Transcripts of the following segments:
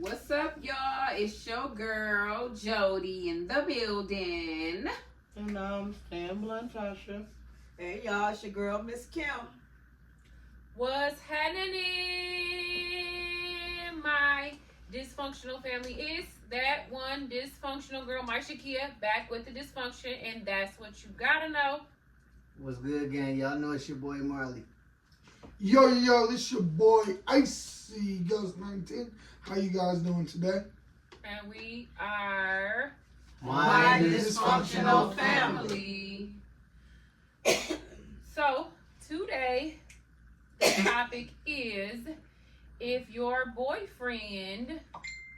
What's up, y'all? It's your girl, Jody, in the building. And I'm Sam Blantasha. Hey y'all, it's your girl, Miss Kim. What's happening, my dysfunctional family? Is that one dysfunctional girl, my Shakia, back with the dysfunction, and that's what you gotta know. What's good, gang? Y'all know it's your boy Marley. Yo, this your boy Icy Ghost 19. How you guys doing today? And we are My dysfunctional family. So today the topic is if your boyfriend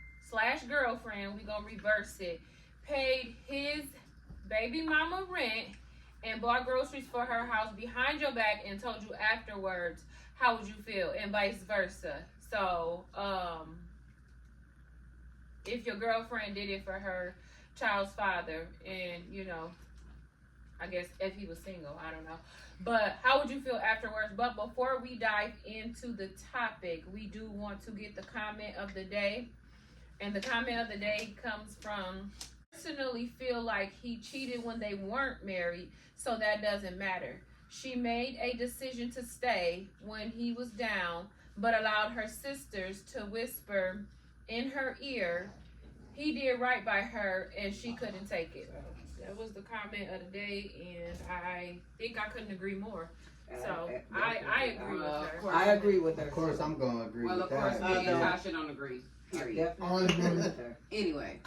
/ girlfriend, we gonna reverse it, paid his baby mama rent and bought groceries for her house behind your back and told you afterwards, how would you feel? And vice versa. So, if your girlfriend did it for her child's father, and I guess if he was single, I don't know. But how would you feel afterwards? But before we dive into the topic, we do want to get the comment of the day. And the comment of the day comes from, personally feel like he cheated when they weren't married, so that doesn't matter. She made a decision to stay when he was down, but allowed her sisters to whisper in her ear he did right by her and she couldn't take it. That was the comment of the day, and I think I couldn't agree more. So I agree with her. I agree with her. Of course, I'm gonna agree Well, with of course, that. me and Tasha don't agree. Period. Definitely agree with her. Anyway.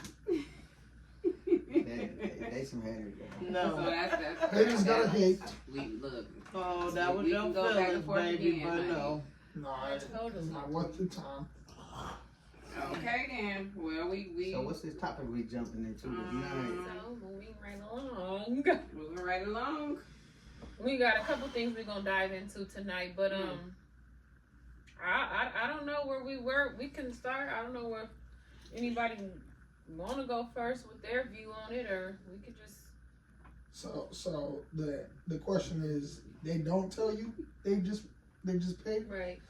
They some haters. So No. that's Haters gotta hate. We look. Oh, that was We your can go back and feelings, forth baby, again, but honey. no. Nah, it's not worth the time. Okay then. Well, we So what's this topic we jumping into tonight? So moving right along. moving right along. We got a couple things we're gonna dive into tonight, but I don't know where we can start. I don't know where anybody want to go first with their view on it, or we could just. So the question is, they don't tell you, they just pay. Right.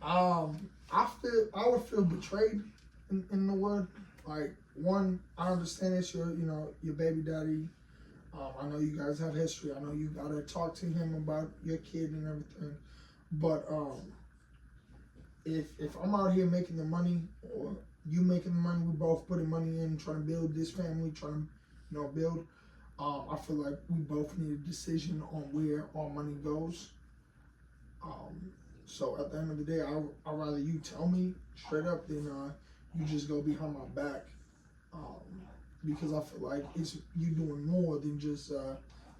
I would feel betrayed in the word. Like, one, I understand it's your baby daddy. I know you guys have history. I know you gotta talk to him about your kid and everything. But if I'm out here making the money, or you making the money, we both putting money in, trying to build this family, trying to build. I feel like we both need a decision on where our money goes. So at the end of the day, I'd rather you tell me straight up than you just go behind my back. Because I feel like it's you doing more than just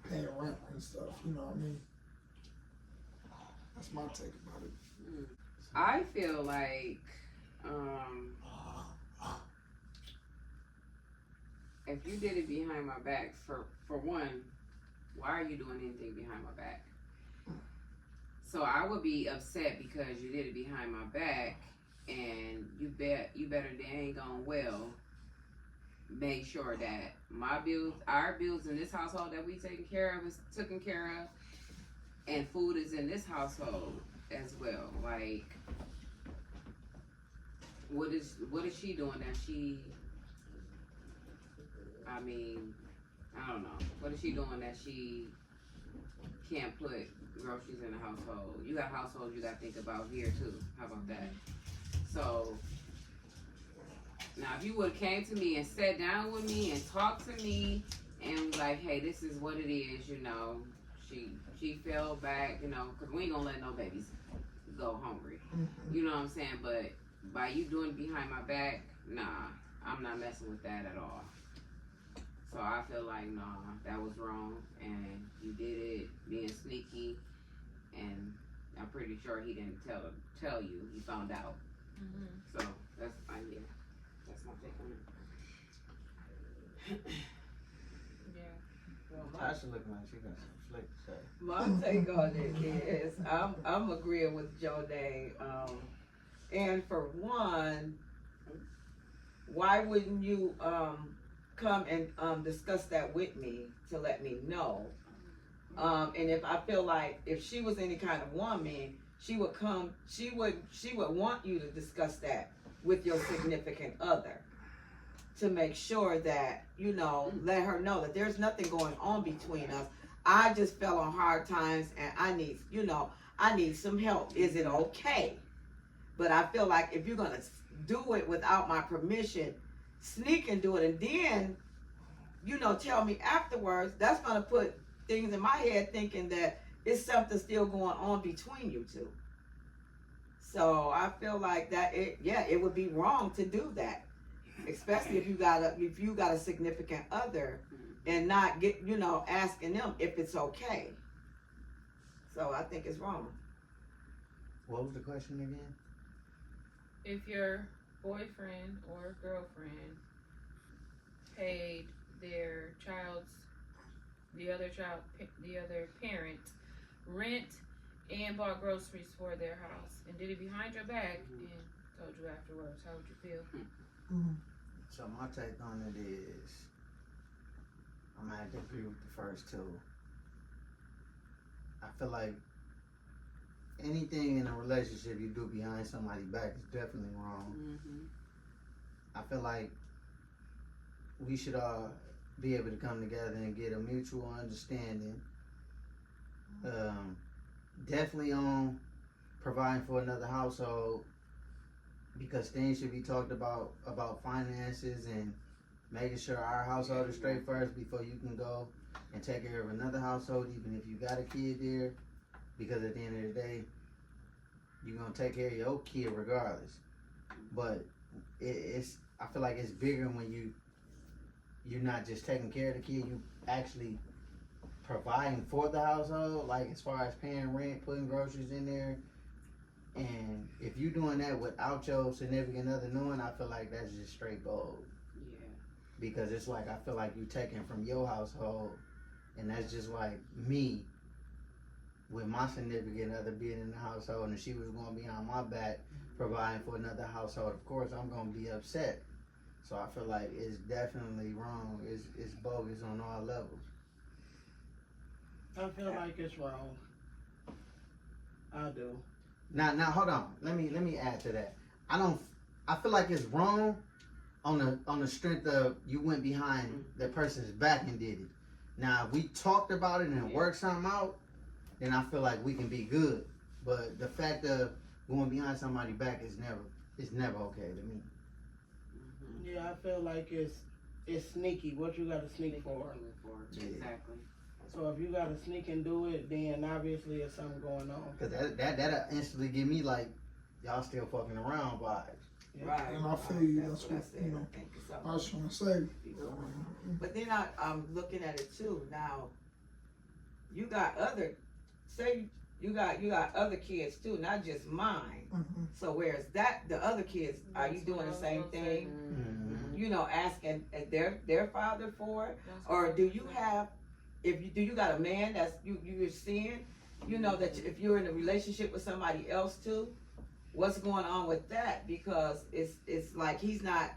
paying rent and stuff. You know what I mean? That's my take about it. I feel like if you did it behind my back, for one, why are you doing anything behind my back? So I would be upset because you did it behind my back, and you better dang on well make sure that our bills in this household that we taken care of is taken care of, and food is in this household as well. Like, what is she doing that she? I mean, I don't know. What is she doing that she can't put groceries in the household? You got households you got to think about here too. How about that? So now, if you would have came to me and sat down with me and talked to me and was like, hey, this is what it is, she fell back, because we ain't gonna let no babies go hungry. You know what I'm saying? But by you doing it behind my back, nah, I'm not messing with that at all. So I feel like, nah, that was wrong, and you did it being sneaky, and I'm pretty sure he didn't tell you. He found out. So that's fine. Yeah, that's my take on it. Yeah. Tasha looking like she got some slick to say. My take on it is I'm agreeing with Joe Day. And for one, why wouldn't you come and discuss that with me to let me know? And if I feel like if she was any kind of woman, she would want you to discuss that with your significant other to make sure that, you know, let her know that there's nothing going on between us. I just fell on hard times and I need, you know, I need some help. Is it okay? But I feel like if you're going to do it without my permission, sneak and do it, and then, you know, tell me afterwards, that's going to put things in my head thinking that it's something still going on between you two. So I feel like that it would be wrong to do that, especially if you got a significant other and not get, you know, asking them if it's okay. So I think it's wrong. What was the question again? If your boyfriend or girlfriend paid the other parent rent and bought groceries for their house and did it behind your back and told you afterwards, how would you feel? So my take on it is, I'm gonna have to agree with the first two. I feel like anything in a relationship you do behind somebody's back is definitely wrong. I feel like we should all be able to come together and get a mutual understanding. Definitely on providing for another household, because things should be talked about finances and making sure our household is straight first before you can go and take care of another household, even if you got a kid there, because at the end of the day, you're gonna take care of your kid regardless. But I feel like it's bigger when you're not just taking care of the kid, you actually providing for the household, like as far as paying rent, putting groceries in there. And if you doing that without your significant other knowing, I feel like that's just straight bold. Yeah. Because it's like, I feel like you taking from your household, and that's just like me with my significant other being in the household, and if she was going behind my back providing for another household, of course I'm going to be upset. So I feel like it's definitely wrong. It's bogus on all levels. I feel like it's wrong. I do. Now hold on. Let me add to that. I feel like it's wrong on the strength of you went behind that person's back and did it. Now if we talked about it and worked something out, then I feel like we can be good. But the fact of going behind somebody's back is never okay to me. Yeah, I feel like it's sneaky. What you got to sneak for? Yeah. Exactly. So if you got to sneak and do it, then obviously there's something going on. Cause that instantly give me like, y'all still fucking around vibes. Yeah. Right. And I feel you. That's what I what, said. you know, I think it's I was trying to say. But then I'm looking at it too. Now, you got you got other kids too, not just mine. So where's the other kids? Are you doing the same thing? You know, asking their father for it, or do you have? Do you got a man that's you're seeing? You know that if you're in a relationship with somebody else too, what's going on with that? Because it's like he's not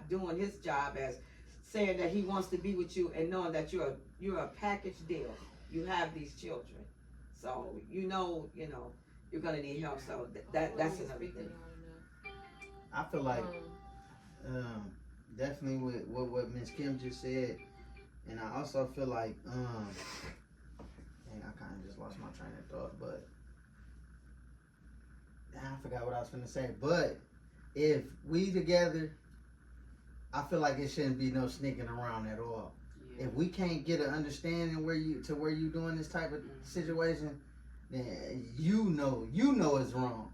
doing his job as saying that he wants to be with you and knowing that you're a package deal. You have these children, so you know you're gonna need help. So that's another thing. I feel like definitely with what Miss Kim just said, and I also feel like dang, I kind of just lost my train of thought, but I forgot what I was gonna say. But if we together, I feel like it shouldn't be no sneaking around at all. Yeah. If we can't get an understanding where you doing this type of situation, then you know it's wrong.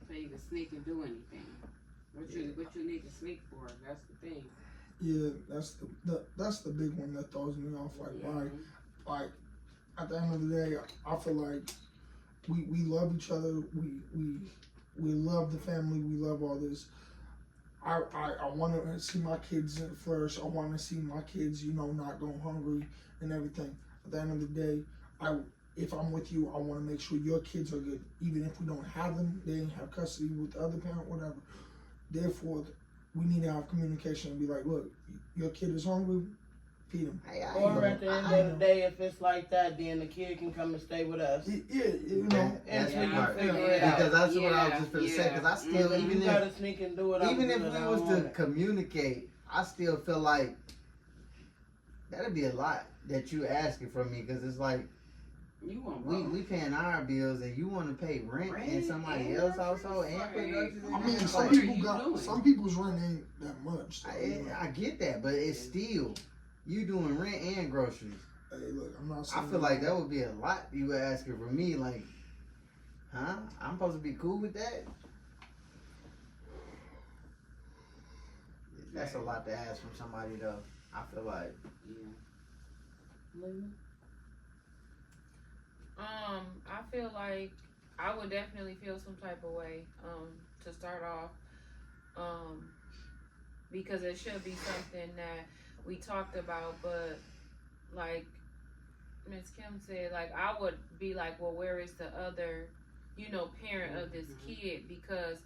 So you can sneak and do anything. What you need to sneak for? That's the thing. Yeah, that's the big one that throws me off. Like, why? Like, at the end of the day, I feel like we love each other. We love the family. We love all this. I want to see my kids flourish. I want to see my kids, not go hungry and everything. At the end of the day, if I'm with you, I want to make sure your kids are good. Even if we don't have them, they didn't have custody with the other parent, whatever. Therefore, we need to have communication and be like, look, your kid is hungry, feed them. Hey, I Or ain't at the end gonna- of the day, if it's like that, then the kid can come and stay with us. Yeah, you know. That's Until the you part. figure it out. Because that's what I was Yeah, just gonna say. Because I still, yeah. even You gotta sneak and do it. if we was to communicate, I still feel like that'd be a lot that you asking from me. Because it's like You want we paying our bills and you want to pay rent in Rent somebody and else's household and pay right. groceries. in I mean, there. some Like, people doing? some people's rent ain't that much. So, I get that, but it's still you doing rent and groceries. hey, look, I'm not I saying feel like that would be a lot you were asking from me. Like, huh? I'm supposed to be cool with that? That's a lot to ask from somebody, though. I feel like. Yeah. I feel like I would definitely feel some type of way, to start off, because it should be something that we talked about, but like Ms. Kim said, like I would be like, well, where is the other, parent of this kid? Because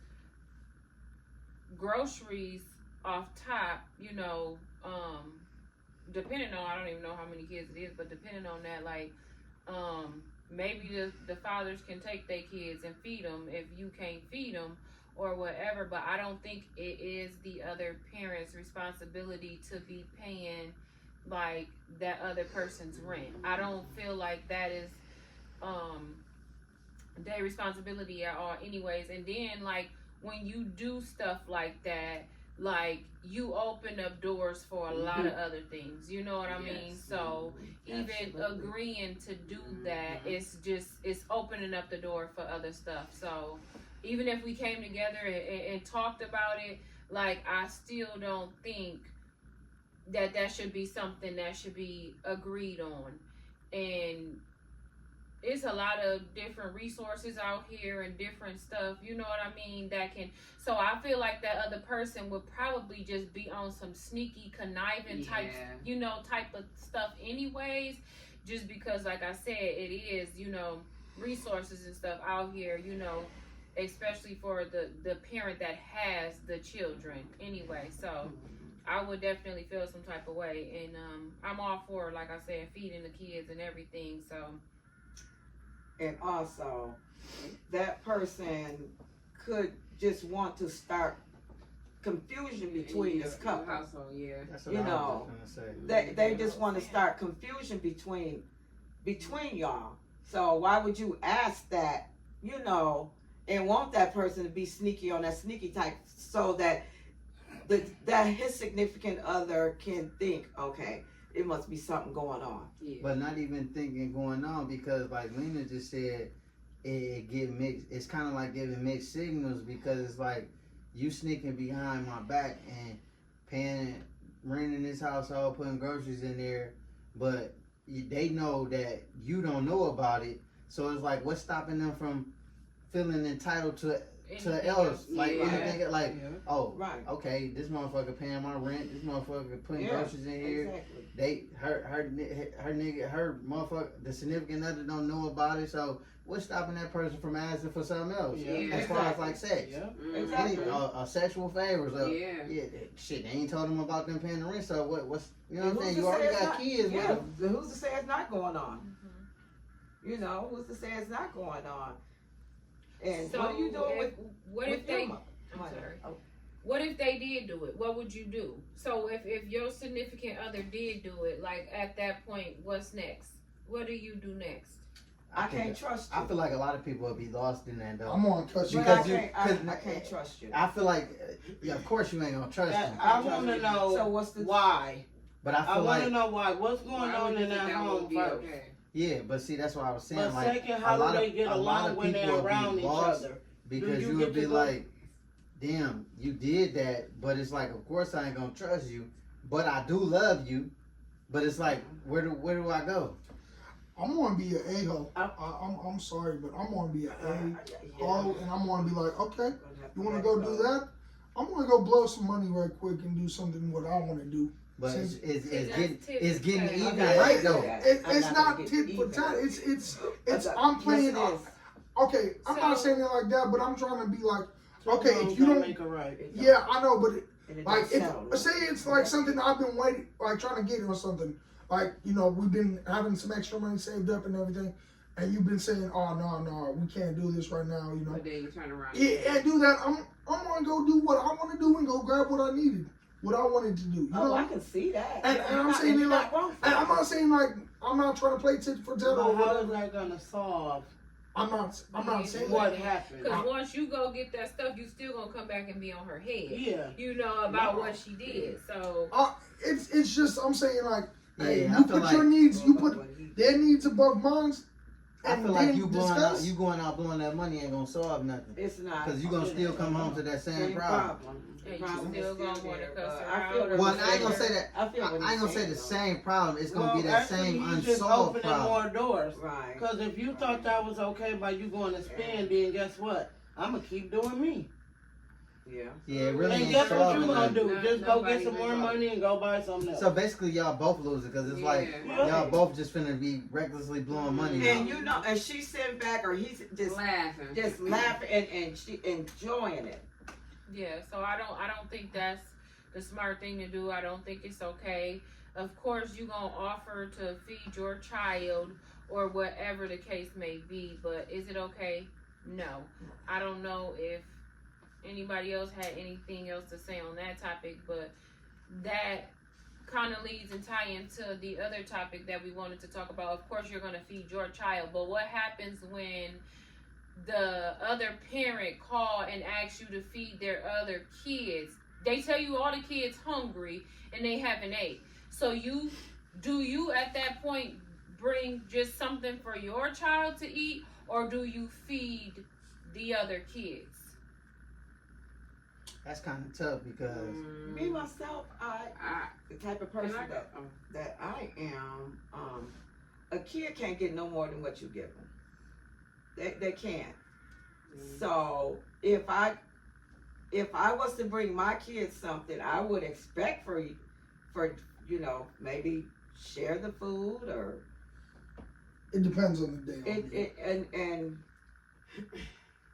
groceries off top, depending on, I don't even know how many kids it is, but depending on that, like, maybe the fathers can take their kids and feed them if you can't feed them or whatever, but I don't think it is the other parent's responsibility to be paying like that other person's rent. I don't feel like that is their responsibility at all anyways. And then like when you do stuff like that, like you open up doors for a lot of other things, you know what I mean? So even agreeing to do that, it's opening up the door for other stuff. So even if we came together and talked about it, like I still don't think that should be something that should be agreed on. And it's a lot of different resources out here and different stuff, you know what I mean, that can, so I feel like that other person would probably just be on some sneaky conniving type, type of stuff anyways, just because like I said, it is, resources and stuff out here, especially for the parent that has the children anyway. So I would definitely feel some type of way, and I'm all for, like I said, feeding the kids and everything. So, and also that person could just want to start confusion between this couple. Household, yeah. That's what I was just gonna say. They just want to start confusion between y'all. So why would you ask that, and want that person to be sneaky on that sneaky type, so that that his significant other can think, okay, it must be something going on. Yeah. But not even thinking going on, because like Lena just said, it get mixed. It's kind of like giving mixed signals, because it's like you sneaking behind my back and paying rent in this household, putting groceries in there, but they know that you don't know about it. So it's like, what's stopping them from feeling entitled to else? Like anything, like, oh, Right. okay, this motherfucker paying my rent. This motherfucker putting groceries in here. Exactly. Her nigga, her motherfucker, the significant other don't know about it. So what's stopping that person from asking for something else? Yeah. As far as like sex, Exactly. sexual favors. Yeah. Shit, they ain't told them about them paying the rent. So what's you know And what I'm saying? who's You to say already it's got not- kids with them. Who's to say it's not going on? Who's to say it's not going on? And so what are you doing with? what with if they? your mo- I'm money? sorry. Oh, What if they did do it? What would you do? So if your significant other did do it, like at that point, what's next? What do you do next? I can't trust you. I feel like a lot of people would be lost in that though. I'm on touch But because I can't trust you. I feel like, yeah, of course you ain't gonna trust them. I want to know So what's the why. But I I feel want to like, know why. What's going on in that home first? Okay. yeah, but see, that's what I was saying. But Like, second, a how lot do they of- get a lot along of when they're people would be around each lost other? because you you get would be to go- like, damn, you did that, but it's like, of course I ain't gonna trust you, but I do love you, but it's like, where do I go? I'm gonna be an a-hole. I'm sorry, but I'm gonna be an a-hole, and I'm gonna be like, okay, you wanna go do that? I'm gonna go blow some money right quick and do something what I wanna do. But it's that's getting tit for even tat. right though. I'm It's not not gonna tit get for even. tat. It's Yes, I'm playing. it is. Okay, I'm not So- saying it like that, but I'm trying to be like, okay, Tomorrow's if you gonna don't, make it right. yeah, I know, but And it Like, don't settle. if say it's like something I've been waiting, like trying to get or something. Like, you know, we've been having some extra money saved up and everything, and you've been saying, "Oh no, we can't do this right now," you know. But then you turn around. Yeah, and do that. I'm gonna go do what I want to do and go grab what I needed, what I wanted to do. You know? I can see that. And I'm saying it you're like, not wrong for and I'm that. not saying like I'm not trying to play tit for tat or But how is whatever. that gonna solve I'm not saying what that. happened? Because once you go get that stuff, you still gonna come back and be on her head. Yeah. You know about No. what she did. So It's just I'm saying like, hey, Yeah, I you feel put your like- needs, you put their needs above mine. I And feel like then you discuss. going out blowing that money ain't gonna solve nothing. It's not. Cause you gonna still come home to that same problem. The And you problem still is gonna still wanna there, cuss but her I feel out. what Well, you're I ain't gonna saying. say that. I feel what I ain't gonna say you're the saying, same problem. It's gonna be that actually, same you just unsolved opening problem. more doors. though. Right. Because if you thought that was okay by you going to spend, then guess what? I'm going to keep doing me. Yeah. Yeah, it really And ain't guess what solving you going to nothing. do? Just go Nobody get some more resolved. money and go buy something else. So basically, y'all both losing because it's like Yeah. y'all both just finna be recklessly blowing money. And out. you know, and she's sitting back, or he's just Laughing. laughing and she enjoying it. yeah, so I don't think that's the smart thing to do. I don't think it's okay. Of course, you gonna offer to feed your child or whatever the case may be, but is it okay? No. I don't know if anybody else had anything else to say on that topic, but that kind of leads and tie into the other topic that we wanted to talk about. Of course, you're going to feed your child, but what happens when the other parent call and asks you to feed their other kids? They tell you all the kids hungry and they haven't ate. So do you at that point bring just something for your child to eat, or do you feed the other kids? That's kind of tough because Me myself, the type of person Can I go? that I am, a kid can't get no more than what you give them. They can't. So if I was to bring my kids something, I would expect for you know, maybe share the food, or It depends on the day. and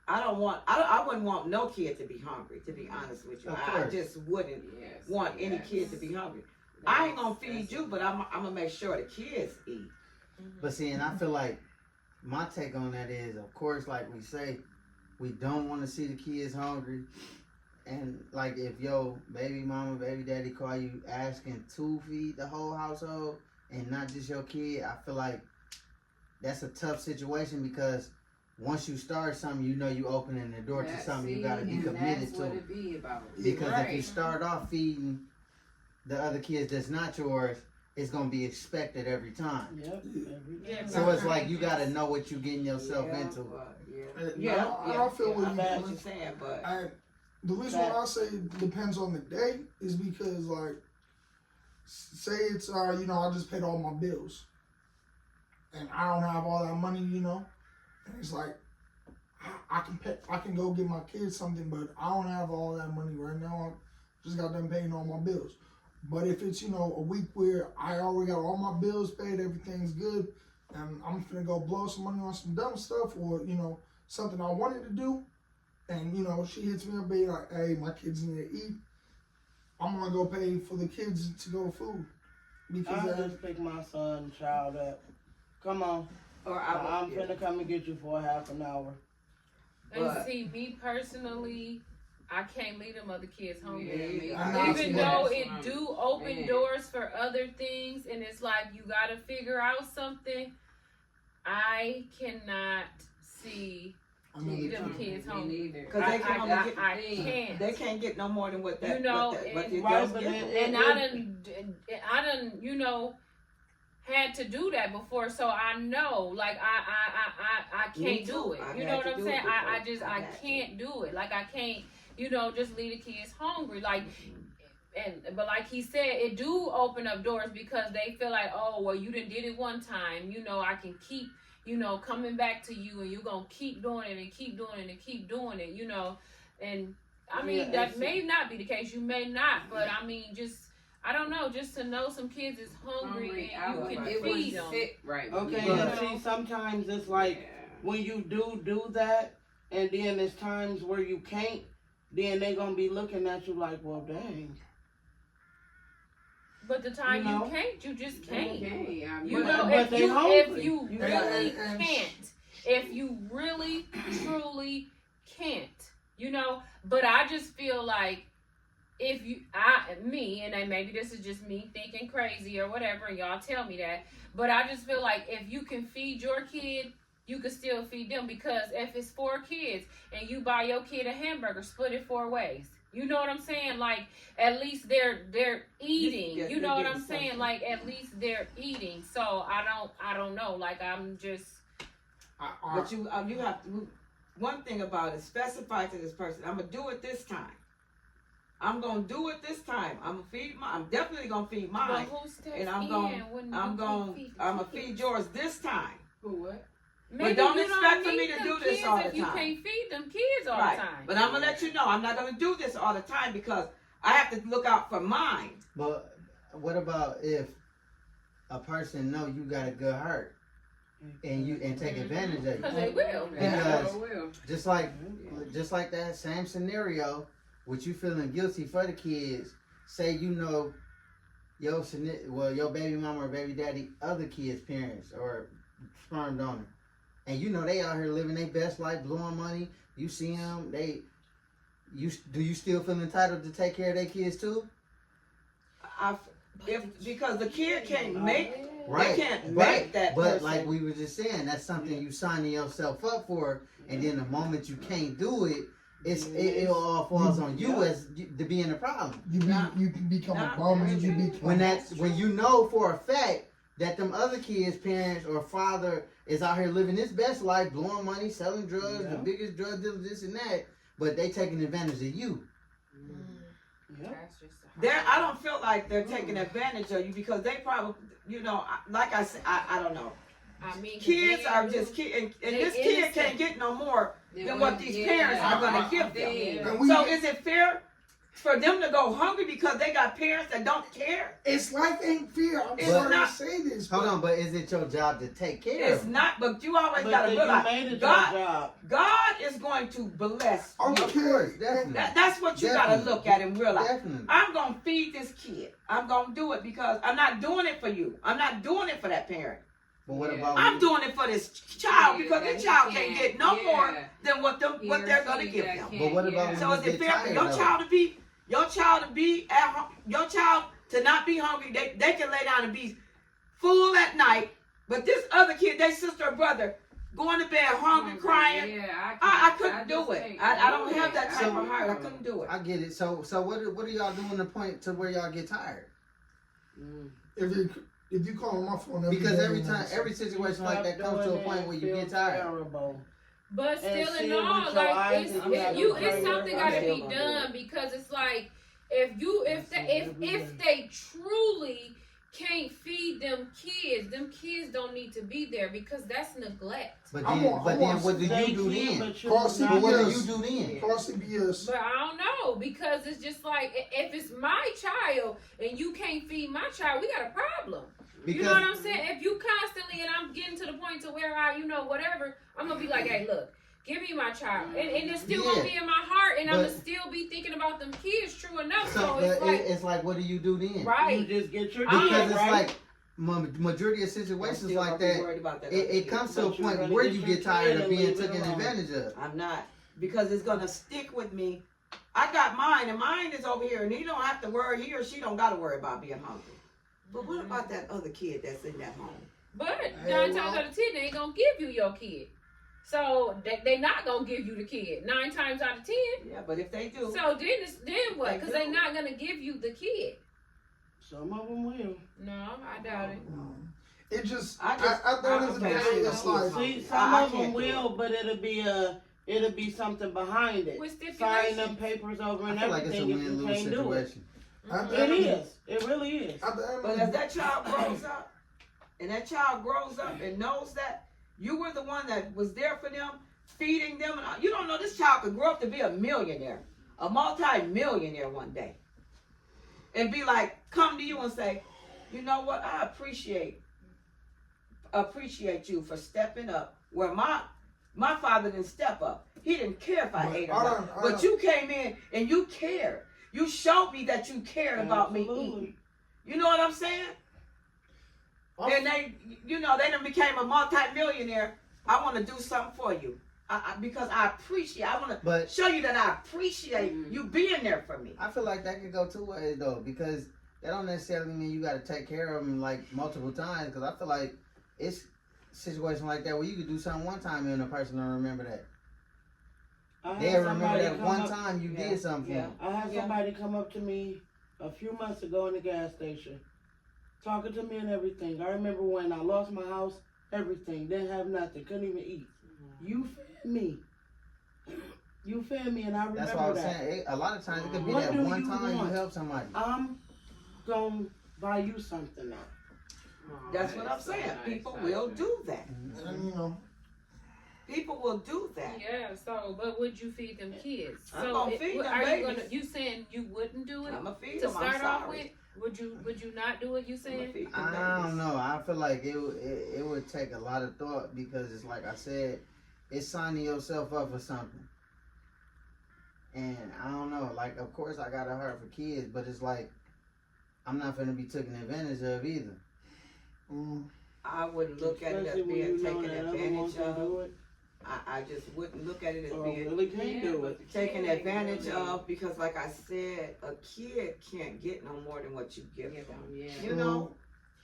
I wouldn't want no kid to be hungry, to be honest with you. Of I course. just wouldn't Yes, want any yes. kid to be hungry. I ain't gonna feed That's- you, but I'm gonna make sure the kids eat. But see, and I feel like my take on that is, of course, like we say, we don't want to see the kids hungry. And like if your baby mama, baby daddy call you asking to feed the whole household and not just your kid, I feel like that's a tough situation because once you start something, you know you opening the door to something you gotta be committed That's to. what it be about. Because if you Right. start off feeding the other kids that's not yours, it's gonna be expected every time. Yep. Yeah, So it's like you gotta know what you getting yourself Yeah, into. but, I feel what I you know what mean. you're saying, but The reason why I say it depends on the day is because, like, say it's you know, I just paid all my bills, and I don't have all that money, you know, and it's like I can go get my kids something, but I don't have all that money right now. I just got done paying all my bills. But if it's, you know, a week where I already got all my bills paid, everything's good, and I'm gonna go blow some money on some dumb stuff, or you know, something I wanted to do. And, you know, she hits me up, be like, hey, my kids need to eat. I'm going to go pay for the kids to go food. Because I'll just pick my son, child up. Come on. or I'm finna come and get you for a half an hour. And But- see, me personally, I can't leave them other kids hungry. Yeah, me Even too. though That's it what do I'm open saying. doors for other things, and it's like you gotta figure out something, I cannot see them kids Me hungry. neither. 'Cause they can only get- I can't. they can't get no more than what that. You know, what and- the Right, girls but give it- them. And I done, you know, had to do that before, so I know, like, I Me can't too. do it. I've You had know what to I'm do saying? it I before. just, I've I had to. can't do it. Like, I can't, you know, just leave the kids hungry. Like, but like he said, it do open up doors because they feel like, oh, well, you done did it one time, you know, I can keep, you know, coming back to you, and you're gonna keep doing it and keep doing it and keep doing it, you know. And I mean, Yeah, that it's- may not be the case, you may not, but I mean, just, I don't know, just to know some kids is hungry I and would- you can it feed would them. sit right with Okay, me. Yeah. and see, sometimes it's like, Yeah. when you do that, and then there's times where you can't, then they gonna be looking at you like, well, dang. But the time You know? you can't, you just can't. Okay, I mean, You know, But if they you hungry. really And- can't, if you really truly can't, you know. But I just feel like if you, and then maybe this is just me thinking crazy or whatever, and y'all tell me that. But I just feel like if you can feed your kid, you can still feed them, because if it's 4 kids and you buy your kid a hamburger, split it 4 ways. You know what I'm saying? Like, at least they're eating. Yeah, You know they're what getting I'm saying? something. Like, at least they're eating. So I don't know. Like, I'm just. But you have to. One thing about it, specify to this person. I'm gonna do it this time. I'm gonna do it this time. I'm definitely gonna feed But mine, who steps and I'm in gonna when I'm you gonna can't feed the I'm gonna kids? feed yours this time. who what? Maybe don't you expect for me need to them do this kids all the if you time. can't feed them kids all Right. the time. But I'm gonna let you know I'm not gonna do this all the time because I have to look out for mine. But what about if a person know you got a good heart and take advantage of Because you? they will. Because- Sure will. Just like that same scenario, with you feeling guilty for the kids. Say you know your baby mama or baby daddy, other kids' parents or sperm donor, and you know they out here living their best life, blowing money. You see them, do you still feel entitled to take care of their kids too? Because the kid can't make Right. They can't make that But person. like we were just saying, that's something you signing yourself up for, and then the moment you can't do it, it all falls on you as to be in the problem. You can become a bum and you become When you know for a fact that them other kids' parents or father is out here living his best life, blowing money, selling drugs, the biggest drug dealers, this and that, but they taking advantage of you. That's just I don't feel like they're taking advantage of you because they probably, like I said, I don't know. I mean, Kids are just kids, and this kid can't get no more than what these parents are going to give them. So is it fair for them to go hungry because they got parents that don't care? It's life ain't fair. I'm It's sorry not- to say this. Hold on, but is it your job to take care It's of them? not, but you always But got to then you made realize it God, your job. God is going to bless you. Okay. Of course, definitely. That's what you got to Definitely. look at and realize. Definitely. I'm going to feed this kid. I'm going to do it because I'm not doing it for you. I'm not doing it for that parent. But what Yeah. about I'm when doing it for this child Yeah, because that this he child can't- can't get no yeah. more than what they're going to give that them. can't- But what about yeah. So when is you it get fair for tired, your though? child to be at home, your child to not be hungry? They can lay down and be full at night, but this other kid, their sister or brother, going to bed hungry, crying. Yeah, I couldn't do it. I don't have that type So- of heart. I couldn't do it. I get it. So what are y'all doing to point to where y'all get tired? If you call my phone Because day, every then time, it's- every situation like that comes to a point where you get tired. Terrible. But And still see and it all, with your like eyes it's and you gotta pray it's something with got to your be eyes. done because it's like if they truly can't feed them kids don't need to be there because that's neglect. But I'm then, on- but I'm then on- what do They you do can, then? but you Call not- But what do you CPS. do then? Call CPS. But I don't know because it's just like if it's my child and you can't feed my child, we got a problem. You know what I'm saying? If you constantly, and I'm getting to the point to where whatever, I'm gonna be like, hey, look, give me my child, and it's still gonna be in my heart, and I'm gonna still be thinking about them kids. True enough, so it's like, it's like, what do you do then? You right? just get your Because kid, it's right? like majority of I situations still like don't be that, worried about that it other comes to a But you point really where get you your get tired kid of and being leave it taken alone. advantage of. I'm not because it's gonna stick with me. I got mine, and mine is over here, and he don't have to worry. He or she don't got to worry about being hungry. But what about that other kid that's in that home? But 9 times out of 10, they ain't gonna give you your kid, so they not gonna give you the kid 9 times out of 10. Yeah, but if they do, So then what? They Because they do. not gonna give you the kid. Some of them will. No, I doubt it. It just, I just- I thought it was a I day. can't It's do it. like, See, I some of them can't do will, but it'll be something behind it. With Sign stipulations. them papers over I and feel like it's a everything if you win-lose can't do it. situation. at the It end of the- is. It really is. at the end but of as the- that child grows up, and that child grows up and knows that you were the one that was there for them, feeding them, and you don't know this child could grow up to be a millionaire, a multi-millionaire one day, and be like, come to you and say, you know what, I appreciate you for stepping up where my My father didn't step up. He didn't care if I But ate or I not. don't- But you came in and you cared. You showed me that you cared about me Absolutely. eating. You know what I'm saying? And they, you know, they done became a multi-millionaire. I want to do something for you. Because I appreciate, I want to But show you that I appreciate you being there for me. I feel like that could go two ways though, because that don't necessarily mean you got to take care of them like multiple times. Because I feel like it's a situation like that where you could do something one time and a person don't remember that. I had They'll remember somebody that come one up- time you Yeah, did something yeah. for them. I had somebody come up to me a few months ago in the gas station, talking to me and everything. I remember when I lost my house, everything, didn't have nothing, couldn't even eat. You fed me. You fed me, and I remember That's what I was that. saying. A lot of times it could be What that do one you time want? you help somebody. I'm gonna buy you something now. That's what I'm saying. People will do that. And you know, People will do that. Yeah, so, but would you feed them kids? I'm So, gonna feed them are you babies. gonna, you saying you wouldn't do it I'm gonna feed to them. start I'm off sorry. with? Would you not do it, you I'm gonna saying? feed them I don't babies. know. I feel like it would take a lot of thought because it's like I said, it's signing yourself up for something. And I don't know. Like, of course, I got a heart for kids, but it's like I'm not gonna be taken advantage of either. I wouldn't look at it Especially as when being you know taken that other one advantage can do of. it, I just wouldn't look at it as or being really can't do it. taken advantage of, because like I said, a kid can't get no more than what you give them. You know,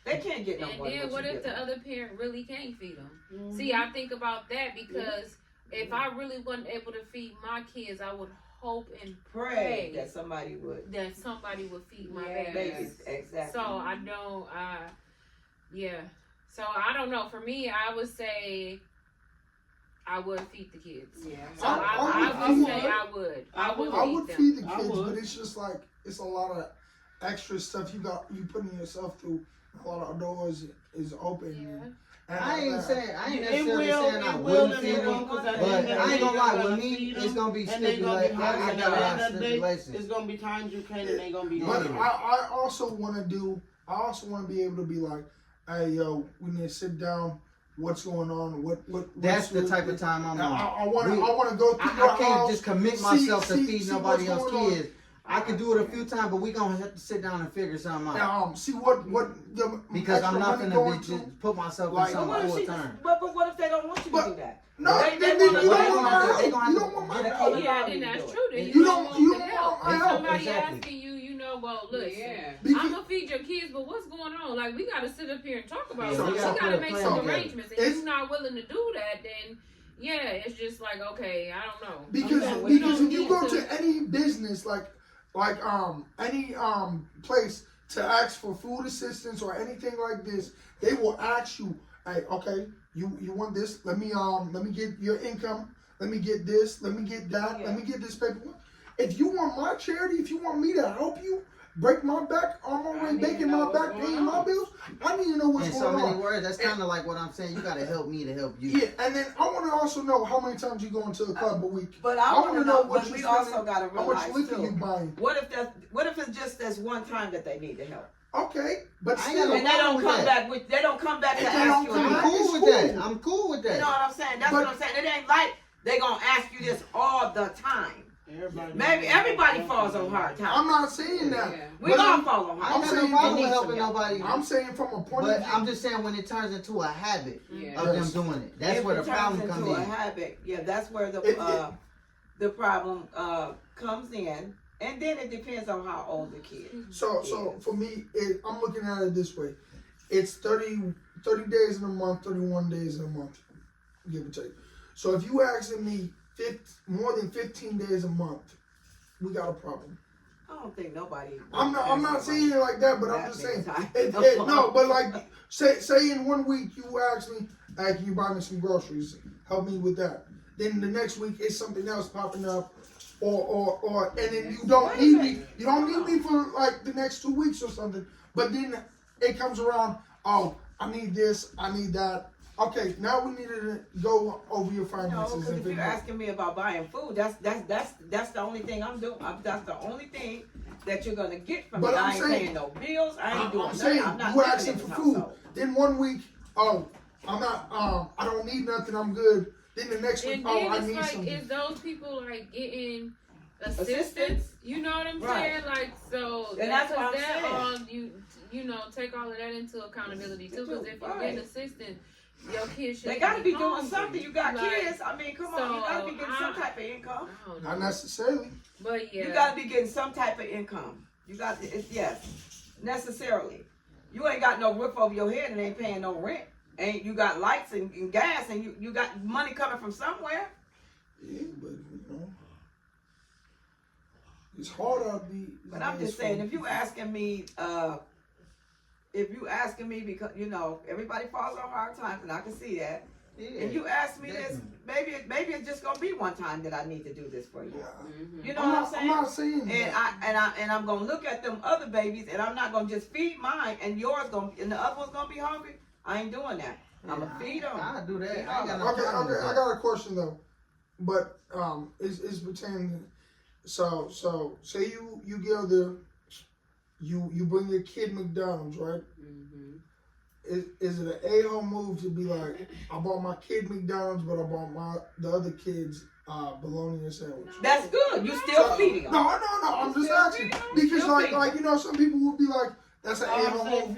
they can't get no And more than then what what you if give the them. other parent really can't feed them? Mhm. See, I think about that because if I really wasn't able to feed my kids, I would hope and Pray that somebody would. that somebody would feed my Yes. babies. Babies, exactly. So I don't, yeah. So I don't know. For me, I would say I would feed the kids. Yeah. So I I would would. say I would. I would I feed would them. feed the I kids, would. but it's just like it's a lot of extra stuff you putting yourself through. A lot of doors is open. Yeah. And I ain't It necessarily will, saying I it will, wouldn't and feed it them, won't, 'cause at the but end of the I ain't day, gonna lie. you're With gonna me, feed it's them, gonna be and they gonna be stipulated. hungry. I At gotta the have end of the day, stipulations. it's gonna be times you can, and they gonna be But hungry. I also want to be able to be like, hey, yo, we need to sit down. What's going on? That's the type of time I'm on. I want to go through your I can't house, just commit see- myself to see- feed see nobody what's else going on. kids. I could do it a few times, but we gonna have to sit down and figure something out. And, see what the Because I'm extra not money gonna going be to. just put myself Like- in But something what if full she time. but what if they don't want you to But- do that? No, They then wanna- you don't they want my wanna- help. they gonna You have don't to want my get a help. kid. Yeah, then that's true. Then You you don't- want you the don't help. want my If help. somebody Exactly. asking you, well, listen. Yeah. I'm Because gonna feed your kids, but what's going on? Like, we gotta sit up here and talk about Yeah, something. we We gotta gotta put a make plan some together. arrangements. And It's- you're not willing to do that, then yeah, it's just like, okay, I don't know. because Okay, we because don't if you need go to any business like any place to ask for food assistance or anything like this, they will ask you, hey, okay, you want this? Let me get your income. Let me get this. Let me get that. Let me get this paperwork. If you want my charity, if you want me to help you, break my back, I'm already need to making know my what's back, going paying my on. bills. I need to know what's In so going many on. words, that's kind of like what I'm saying. You gotta help me to help you. Yeah, and then I want to also know how many times you go into the club a week. But I I want wanna to know know. what But you we spending, also gotta How much realize liquor you too. buying? What if it's just this one time that they need the help, Okay, but I ain't still, got and they don't with come that. back with they don't come back to If they ask don't you come I'm back, again. cool it's with cool. that. I'm cool with You know that. what I'm saying? That's But- what I'm saying. It ain't like they gonna ask you this all the time. Everybody Maybe everybody falls on hard I'm times. not saying that. Yeah. We but all I'm- fall on I hard ain't I'm got no saying problem you with need helping some help. nobody. I'm saying from a point of But view. I'm just saying when it turns into a habit Mhm. of Yes. them doing it, that's If where it the turns problem into comes a in. habit, yeah, that's where the problem comes in, and then it depends on how old the kid. So for me, I'm looking at it this way. It's 30 days in a month, 31 days in a month, give or take. So if you asking me more than 15 days a month, we got a problem. I don't think nobody. I'm not saying it like that, but I'm just saying. That No, but like say in 1 week you ask me, hey, can you buy me some groceries? Help me with that. Then the next week it's something else popping up, or and then you don't need me. You don't need me for like the next 2 weeks or something. But then it comes around. Oh, I need this. I need that. Okay, now we need to go over your No, finances because and if you're figure out. asking me about buying food, that's the only thing I'm doing. That's the only thing that you're gonna get from me. But I I'm ain't saying- paying no bills. I ain't doing I'm nothing. saying I'm not you living asking in for this food. household. Then 1 week, oh, I'm not. I don't need nothing. I'm good. Then the next week, And oh, then I it's need like, some. is those people like getting assistance? Assistance? You know what I'm Right. saying? Like, so And that's what I'm that saying. all you know, take all of that into accountability too. Because if you're Right. getting assistance, your kids should. They gotta be doing hungry. something. You got Like, kids. I mean, come on. You gotta be getting some type of income. I don't know. Not necessarily. But yeah, You gotta be getting some type of income. You got it's yes, necessarily. You ain't got no roof over your head and ain't paying no rent. Ain't you got lights and gas and you got money coming from somewhere? Yeah, but you know, it's hard out these But I'm days just saying, for- if you asking me because you know everybody falls on hard times and I can see that. Yeah. And you ask me this, definitely. maybe it's just gonna be one time that I need to do this for you. Yeah. Mhm. You know I'm what I'm not, saying? I'm not saying that. And I'm gonna look at them other babies, and I'm not gonna just feed mine, and yours and the other one's gonna be hungry. I ain't doing that. I'm gonna feed them. I do that. I ain't got no Okay, problem with I that. got a question though, but it's pertaining. So say you give you bring your kid McDonald's, right? Mhm. Is it an a-hole move to be like, I bought my kid McDonald's, but I bought the other kids bologna and sandwich? That's good. You still So- feeding them. No, I'm just Still asking feeding 'em? because Still like feeding 'em? you know some people would be like, that's an I a-hole would say move.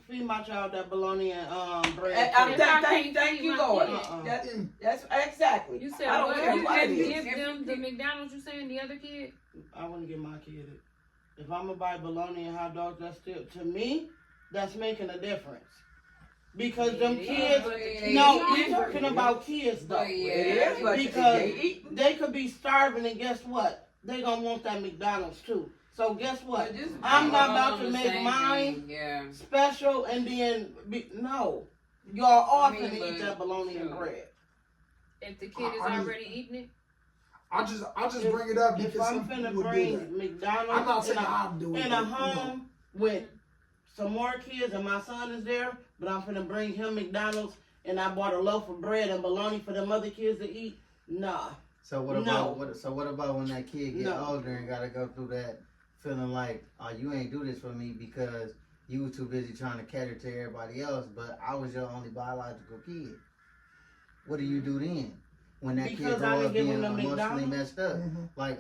feed my child that bologna and bread. I'm If too. I thank can't feed you, my Lord. kid. That's exactly. You said I don't what? care You what it can is. give them the McDonald's. You saying the other kid? I wouldn't give my kid it. If I'm gonna buy bologna and hot dogs, that's still, to me, that's making a difference. Because them kids, no, we're talking about kids though. But yeah. It is, but Because they eat. they could be starving, and guess what? They gonna want that McDonald's too. So guess what? But just I'm not all about on to the make same mine thing, yeah. special and then no. Y'all all I mean, finna eat but- that bologna and sure. bread. If the kid is I just- already eating it, I just bring it up If because I'm some people finna would do bring that. McDonald's I'm not saying in a- I'll do it. in but, a you know. home with some more kids and my son is there, but I'm finna bring him McDonald's and I bought a loaf of bread and bologna for them other kids to eat. Nah. So what No. about what about when that kid get No. older and gotta go through that feeling like, oh, you ain't do this for me because you was too busy trying to cater to everybody else, but I was your only biological kid. What do you do then? When that Because kid I grow didn't up give being him the emotionally McDonald's? messed up? Mhm. Like,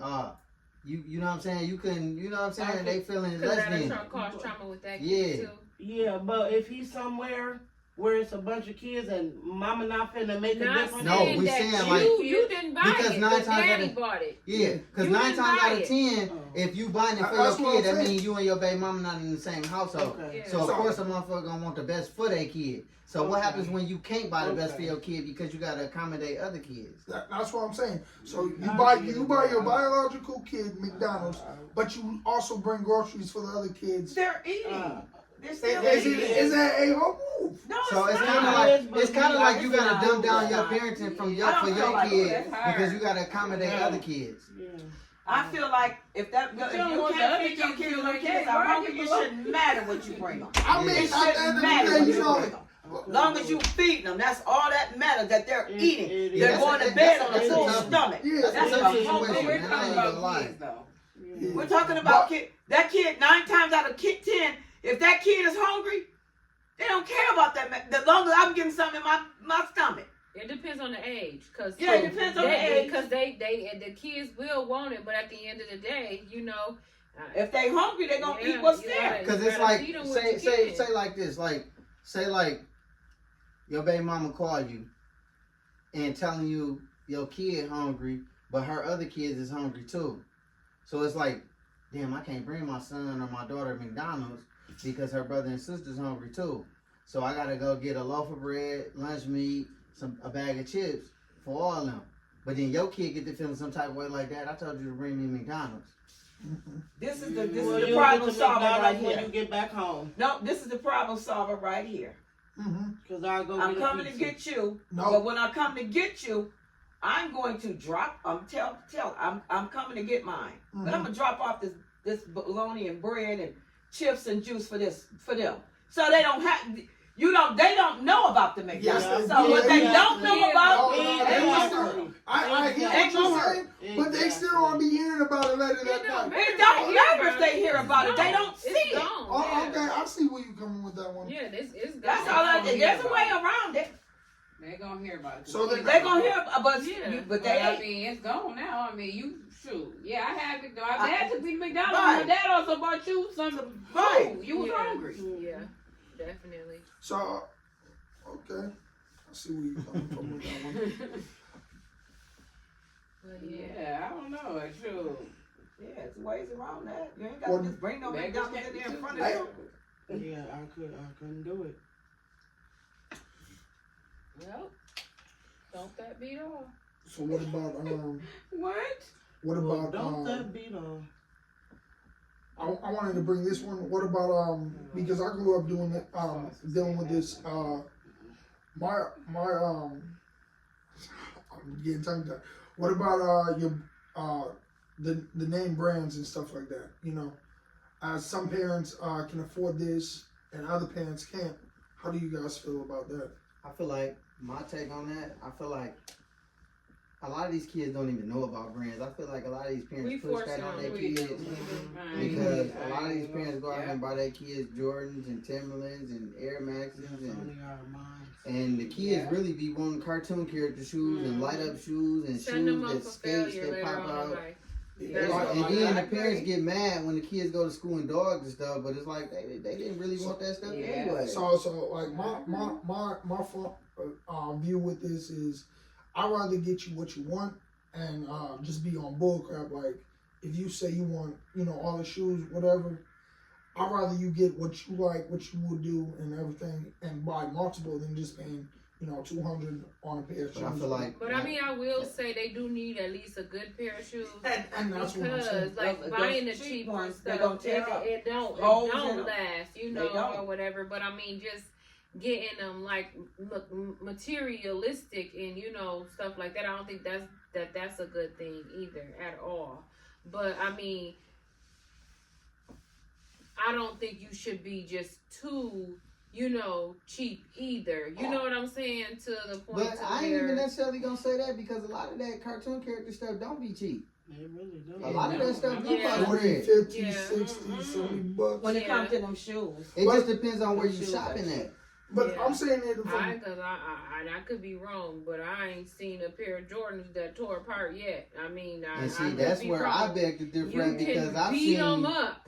you know what I'm saying? You couldn't, you know what I'm saying? Okay. They feeling because less that'll than. cause trauma with that Yeah. kid too. Yeah, but if he's somewhere where it's a bunch of kids and mama not finna make a Not difference. No, saying we that saying, you, like- you didn't buy because it, 9 but times out daddy of- bought it. Yeah, because You 9 didn't times buy out of it. 10, Oh. if you buying it for That's your what kid, I'm that saying. means you and your baby mama not in the same household. Okay. Yeah. So of So- course a motherfucker gonna want the best for their kid. So what Okay. happens when you can't buy the best for Okay. your kid because you gotta accommodate other kids? That's what I'm saying. So you I buy get it, your bro. biological kid McDonald's, but you also bring groceries for the other kids. They're eating. Uh, They're still Is eating. that a whole move? No, So it's not. kind of It like is, but it's kind of we- like you gotta dumb down your Yeah. parenting from I your don't for feel your like kids that's hard. because you gotta accommodate Yeah. other kids. yeah. I feel like if don't you want the can't other feed your kids to kids feel when like kids that. are Why hungry, you it belong- shouldn't matter what you bring them. I mean, Yeah. It at the end shouldn't of the matter day, what you you know, bring them. Long as you feed them, that's all that matters. That they're It- eating. it They're is. going to That's bed a- on a that's a full tough- stomach. Yeah, That's that's a a tough hungry. situation. We're man, I talking ain't gonna about lie. kids though. Yeah. We're talking about that kid 9 times out of 10. If that kid is hungry, they don't care about that. The longer I'm getting something in my stomach. It depends on the age, cause Yeah, it depends on the age. Because the kids will want it, but at the end of the day, you know, If they hungry, they gonna Yeah, eat what's you there. gotta- Cause You it's gotta like feed 'em what say you say can. say like this, say your baby mama call you and telling you your kid hungry, but her other kids is hungry too. So it's like, damn, I can't bring my son or my daughter to McDonald's because her brother and sister's hungry too. So I gotta go get a loaf of bread, lunch meat, a bag of chips for all of them. But then your kid get to feeling some type of way like that. I told you to bring me McDonald's. This is Well, the you'll problem get to solver right McDonald's when here. you get back home. No, this is the problem solver right here. Mm-hmm. Cause I'll go I'm get a coming to pizza. get you, No. but when I come to get you, I'm going to drop. I'm coming to get mine, but I'm gonna drop off this bologna and bread and chips and juice for them, so they don't have. They don't know about the McDonald's. Yes, so what they yeah. don't know about, No, they no, want no, to. no. I hear They what you're gonna saying, but they still don't be hearing about it later It that don't night. It don't matter if they hear about it. They don't see it's it. gone. Oh, yeah. okay, I see where you coming with that one. Yeah, it's That's gone. all. There's a way around it. They gonna hear about it. So They gonna hear, but Yeah. but But they I ain't. mean, it's gone now. I mean, you shoot. Yeah, I had it. My dad took me to McDonald's. Right. My dad also bought you some Right. food. You was Yeah. hungry. Yeah, definitely. So, okay. I see where you're coming from with that one. But yeah. Yeah, I don't know. True. Yeah, it's ways around that. You ain't got Well, to just bring no Maybe McDonald's in there in front of you. Yeah, I couldn't do it. Well, don't that beat all? So what about What? what Well, about don't that beat on? I wanted to bring this one. What about because I grew up doing that dealing with this my I'm getting tongue tied. What about your the name brands and stuff like that? You know, some parents can afford this and other parents can't. How do you guys feel about that? I feel like my take on that. I feel like a lot of these kids don't even know about brands. I feel like a lot of these We parents push force that on them. their We do. kids Mhm. because I a lot of these agree. parents go out Yeah. and buy their kids Jordans and Timberlands and Air Maxes That's and only our minds. the kids Yeah. really be wanting cartoon character shoes and light up shoes and Send them shoes up that for skates failure that later pop on in out. life. Yeah, That's like- And I then the agree. parents get mad when the kids go to school in dogs and stuff, but it's like they didn't really want that stuff Yeah. anyway. So like my view with this is I'd rather get you what you want and just be on bull crap. Like if you say you want, you know, all the shoes, whatever, I'd rather you get what you like, what you would do and everything and buy multiple than just paying, you know, $200 on a pair of shoes. But I feel like But I mean, I will say they do need at least a good pair of shoes. and that's what I'm saying. Because like Those buying the cheap cheaper ones, they stuff, don't tear up. it Holes in don't them. last, you They know, don't. or whatever. But I mean, just getting them like materialistic and you know stuff like that. I don't think that's a good thing either at all. But I mean, I don't think you should be just too, you know, cheap either. You know what I'm saying? To the point But to I ain't even where necessarily gonna say that because a lot of that cartoon character stuff don't be cheap. They really do. A lot of that stuff do Yeah. cost 40, bread. 50, Yeah. 60, 70 bucks. When it Yeah. comes to them shoes. It just depends on where you Shoes, shopping actually. at. But Yeah. I'm saying it I from could be wrong, but I ain't seen a pair of Jordans that tore apart yet. I mean, I And see, could that's be where wrong. I beg to You differ because can I've beat them seen up.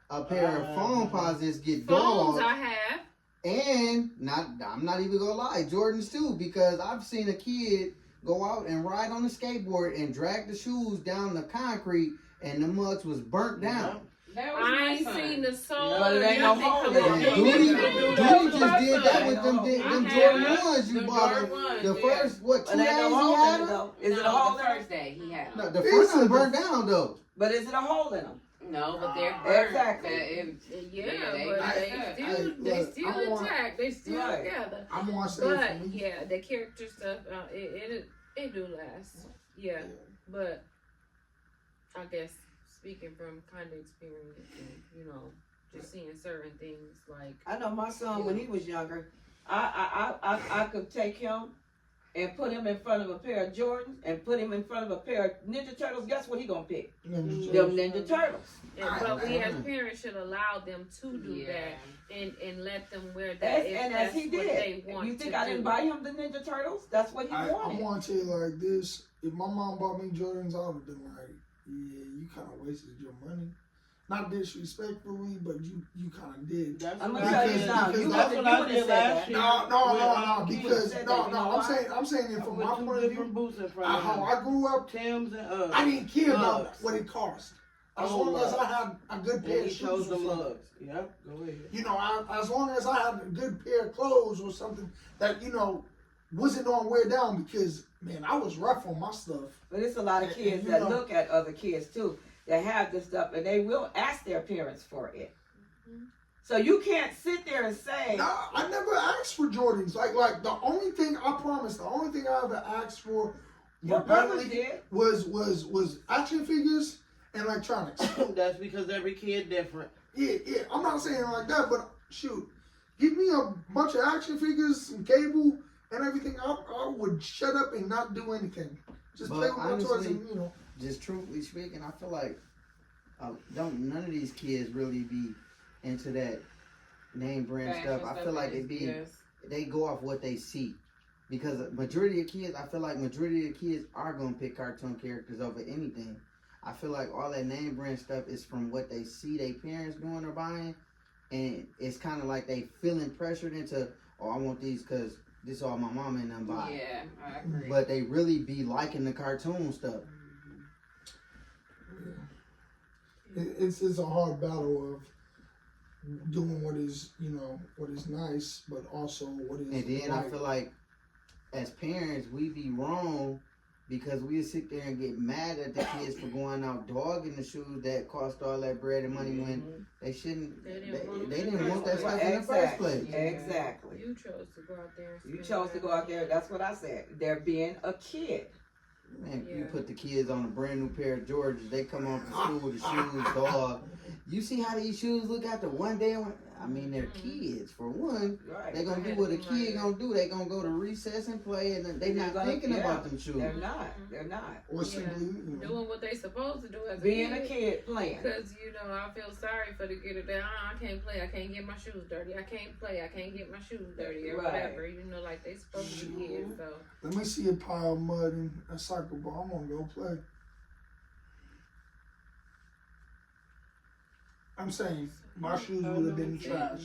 a pair of phone posits get Phones dogged. I have. And I'm not even gonna lie, Jordans too, because I've seen a kid go out and ride on a skateboard and drag the shoes down the concrete, and the muds was burnt down. That was I my ain't son. seen the soul. But it ain't no nothing hole come in off. it. And Yeah. Duty, Yeah. Duty just did that with them, I them have Jordan ones you them bought. Jordan ones, The yeah. first, what, 2 But days ain't no he hole had in it them? though. Is it a No, hole the in first them? day he had No, them. the first one burned down though. But is it a hole in them? No, but they're burnt. Exactly. Yeah, they but got they that. still I want- intact. They still Right. together. I'm gonna say it But for me. yeah, the character stuff, it do last. Yeah, but I guess speaking from kind of experience and you know just seeing certain things like I know my son when he was younger, I could take him and put him in front of a pair of Jordans and put him in front of a pair of Ninja Turtles. Guess what he gonna pick? Them Ninja Turtles. but we as parents should allow them to do Yeah. that and let them wear that if And that's as he what they did. want You think to I didn't do. buy him the Ninja Turtles? That's what he I wanted. want to tell you like this: if my mom bought me Jordans, I would have been like, "Yeah, you kind of wasted your money." Not disrespectfully, but you kind of did. That's I'm what gonna I tell you did. now. because You that's wouldn't what I have did said last that. year. No, You because said that, you know I'm why? saying it from my With point two of different view. boots in front of How him. I grew up, Tim's and Uggs. I didn't care about Lugs. what it cost. As Oh, long as Lugs. I had a good pair And of he chose shoes the or something. lugs. Yep, go ahead. You know, as long as I had a good pair of clothes or something that, you know, wasn't on wear down because, man, I was rough on my stuff. But it's a lot of And kids you that know- look at other kids too that have this stuff and they will ask their parents for it. So you can't sit there and say, No, I never asked for Jordans. Like the only thing I promised, the only thing I ever asked for your brother apparently did. was action figures and electronics. That's because every kid different. Yeah, I'm not saying it like that, but shoot, give me a bunch of action figures, some cable, and everything. I would shut up and not do anything. Just But play with my toys honestly, and, you know. Just truthfully speaking, I feel like none of these kids really be into that name brand Fashion stuff. I feel like is- they yes. they go off what they see. because majority of kids, I feel like majority of kids are gonna pick cartoon characters over anything. I feel like all that name brand stuff is from what they see their parents doing or buying, and it's kind of like they feeling pressured into, oh, I want these because this all my mama and them buy. Yeah, I agree. But they really be liking the cartoon stuff. It's a hard battle of doing what is, you know, what is nice, but also what is And then right. I feel like as parents, we be wrong because we sit there and get mad at the kids for going out dogging the shoes that cost all that bread and money when they shouldn't. They They didn't didn't want that want stuff in the first place. Exactly. Exactly. You chose to go out there. And You spend chose to go out there. That's what I said. They're being a kid. Man, Yeah. you put the kids on a brand new pair of Jordans. They come home from school with the shoes, dog. You see how these shoes look after one day? I mean, they're kids for one. Right. They gonna do what a kid gonna do. They gonna go to recess and play, and they not thinking about them shoes. They're not. They're not. Or simply, you know, doing what they supposed to do as Being a kid playing. Because, you know, I feel sorry for the kid that I can't play, I can't get my shoes dirty, I can't play, I can't get my shoes dirty, or Right. whatever, you know, like they supposed to be kids, so. let me see a pile of mud and a soccer ball. I'm gonna go play. I'm saying my shoes would have been trash.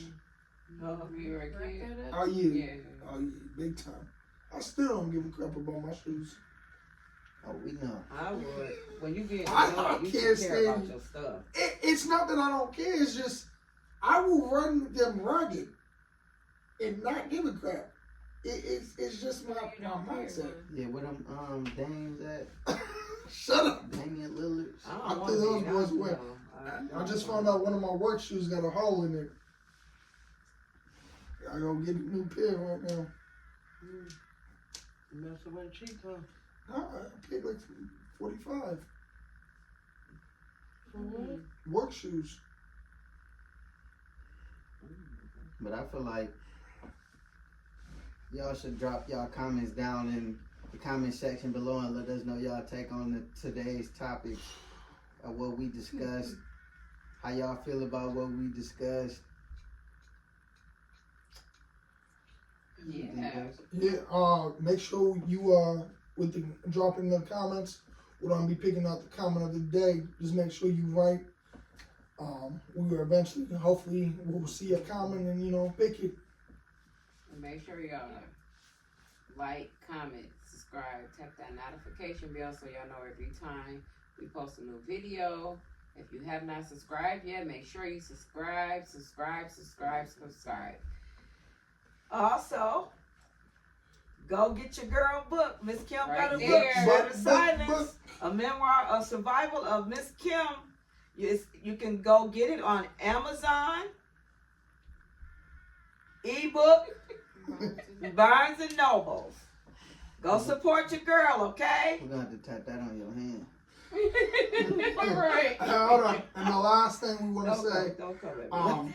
You were a kid. Oh yeah. Yeah. Oh yeah, big time. I still don't give a crap about my shoes. Oh, we know. I would. When you get I adult, you can't should care about stand- your stuff. It's not that I don't care. It's just I will run them rugged and not give a crap. It's just my mindset. Yeah, where them dames at? Shut up. Damian Lillard. I wanna think those be- boys I- wear- no, I just found out one of my work shoes got a hole in it. I go get a new pair right now. Mess with cheap, huh? I paid like $45. For what? Work shoes. But I feel like y'all should drop y'all comments down in the comment section below and let us know y'all take on today's topic of what we discussed. How y'all feel about what we discussed? Yeah. Yeah, make sure you with the dropping the comments. We're gonna be picking out the comment of the day. Just make sure you write. We will eventually, hopefully, we'll see a comment and, you know, pick it. And make sure y'all like, comment, subscribe, tap that notification bell so y'all know every time we post a new video. If you have not subscribed yet, make sure you subscribe. Also, go get your girl book. Miss Kim Right got a there. book, Shattered Book. Silence, a memoir of survival of Miss Kim. You can go get it on Amazon, ebook, Barnes and Nobles. Go support your girl, okay? We're gonna have to tap that on your hand. Right. Hold on. And the last thing we want to say, Don't come at me.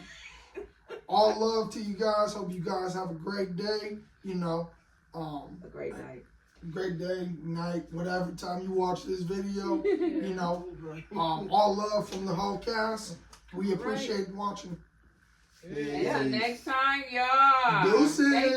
all love to you guys. Hope you guys have a great day. You know, A great night. great day, night, whatever time you watch this video. You know, all love from the whole cast. We appreciate watching. Until next time, y'all. Deuces. Thank you.